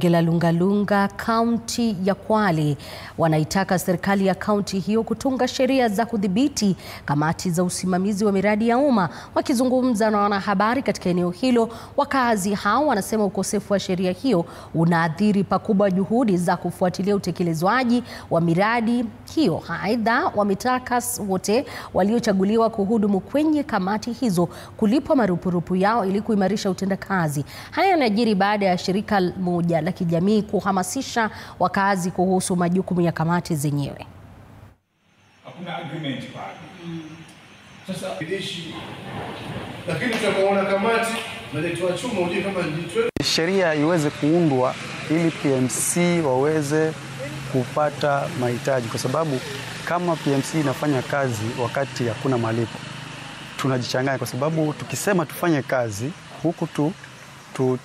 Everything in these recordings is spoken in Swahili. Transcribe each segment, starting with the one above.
Bunge la Lungalunga, kaunti ya Kwale, wanaitaka serikali ya kaunti hiyo kutunga sheria za kudhibiti kamati za usimamizi wa miradi ya umma. Wakizungumza na wanahabari katika eneo hilo, wakazi hao wanasema ukosefu wa sheria hiyo unaathiri pakubwa juhudi za kufuatilia utekelezwaji wa miradi hiyo. Aidha, wametaka wote waliochaguliwa kuhudumu kwenye kamati hizo kulipwa marupurupu yao ili kuimarisha utendakazi. Haya yanajiri baada ya shirika moja la kijamii kuhamasisha wakazi kuhusu majukumu ya kamati zenyewe. Hakuna agreement pale. Sasa lakini tunapoona kamati na letu chuma uje kama nditwe sheria iweze kuundwa ili PMC waweze kupata mahitaji, kwa sababu kama PMC inafanya kazi wakati hakuna malipo tunajichanganya, kwa sababu tukisema tufanye kazi huku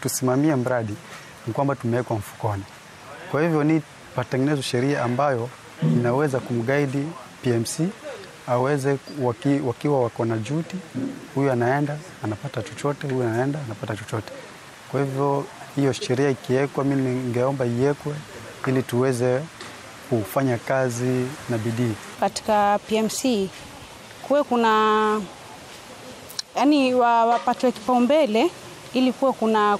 tusimamie mradi ni kwamba tumewekwa mfukoni. Kwa hivyo ni patengenezwe sheria ambayo inaweza kumguide PMC aweze wakiwa wako na duty, huyu anaenda anapata chochote, huyu anaenda anapata chochote. Kwa hivyo hiyo sheria ikiwekwa, mimi ningeomba iwekwe ili tuweze kufanya kazi na bidii. Katika PMC kuwe kuna wapatwe kipaumbele ili kuwa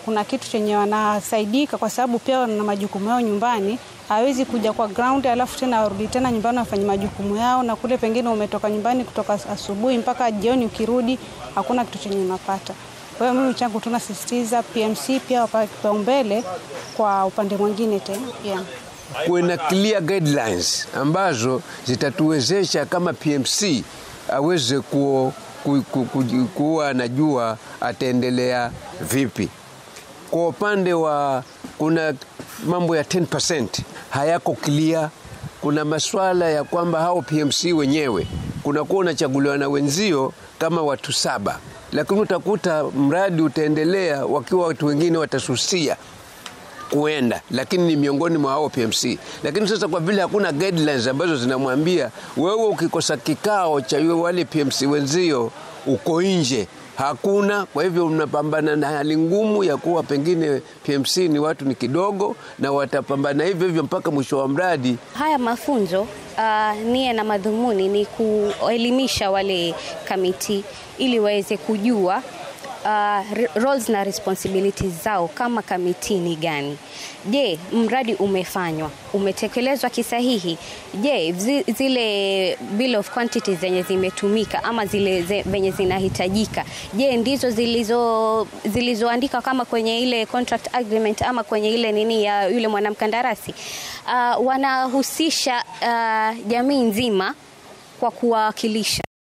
kuna kitu chenye wanasaidika, kwa sababu pia wana majukumu yao nyumbani. Hawezi kuja kwa ground alafu tena warudi tena nyumbani wafanye majukumu yao, na kule pengine umetoka nyumbani kutoka asubuhi mpaka jioni, ukirudi hakuna kitu chenye unapata. Kwa hiyo mimi changu tunasisitiza PMC pia wapate kipaumbele kwa upande mwingine tena pia. Kuna clear guidelines ambazo zitatuwezesha kama PMC aweze kuwa anajua ataendelea vipi. Kwa upande wa kuna mambo ya 10% hayako clear. Kuna masuala ya kwamba hao PMC wenyewe kunakuwa unachaguliwa na wenzio kama watu 7, lakini utakuta mradi utaendelea wakiwa watu wengine watasusia kuenda, lakini ni miongoni mwa hao PMC. Lakini sasa kwa vile hakuna guidelines ambazo zinamwambia wewe ukikosa kikao cha wale PMC wenzio uko nje, hakuna. Kwa hivyo unapambana na hali ngumu ya kuwa pengine PMC ni watu ni kidogo na watapambana hivyo mpaka mwisho wa mradi. Haya mafunzo nia na madhumuni ni kuelimisha wale kamiti ili waweze kujua roles na responsibilities zao kama kamiti ni gani. Je, mradi umefanywa, umetekelezwa kisahihi? Je, zile bill of quantities zenye zimetumika ama zile zenye zinahitajika, je ndizo zilizoandika kama kwenye ile contract agreement ama kwenye ile nini ya yule mwanamkandarasi? Wanahusisha jamii nzima kwa kuwakilisha.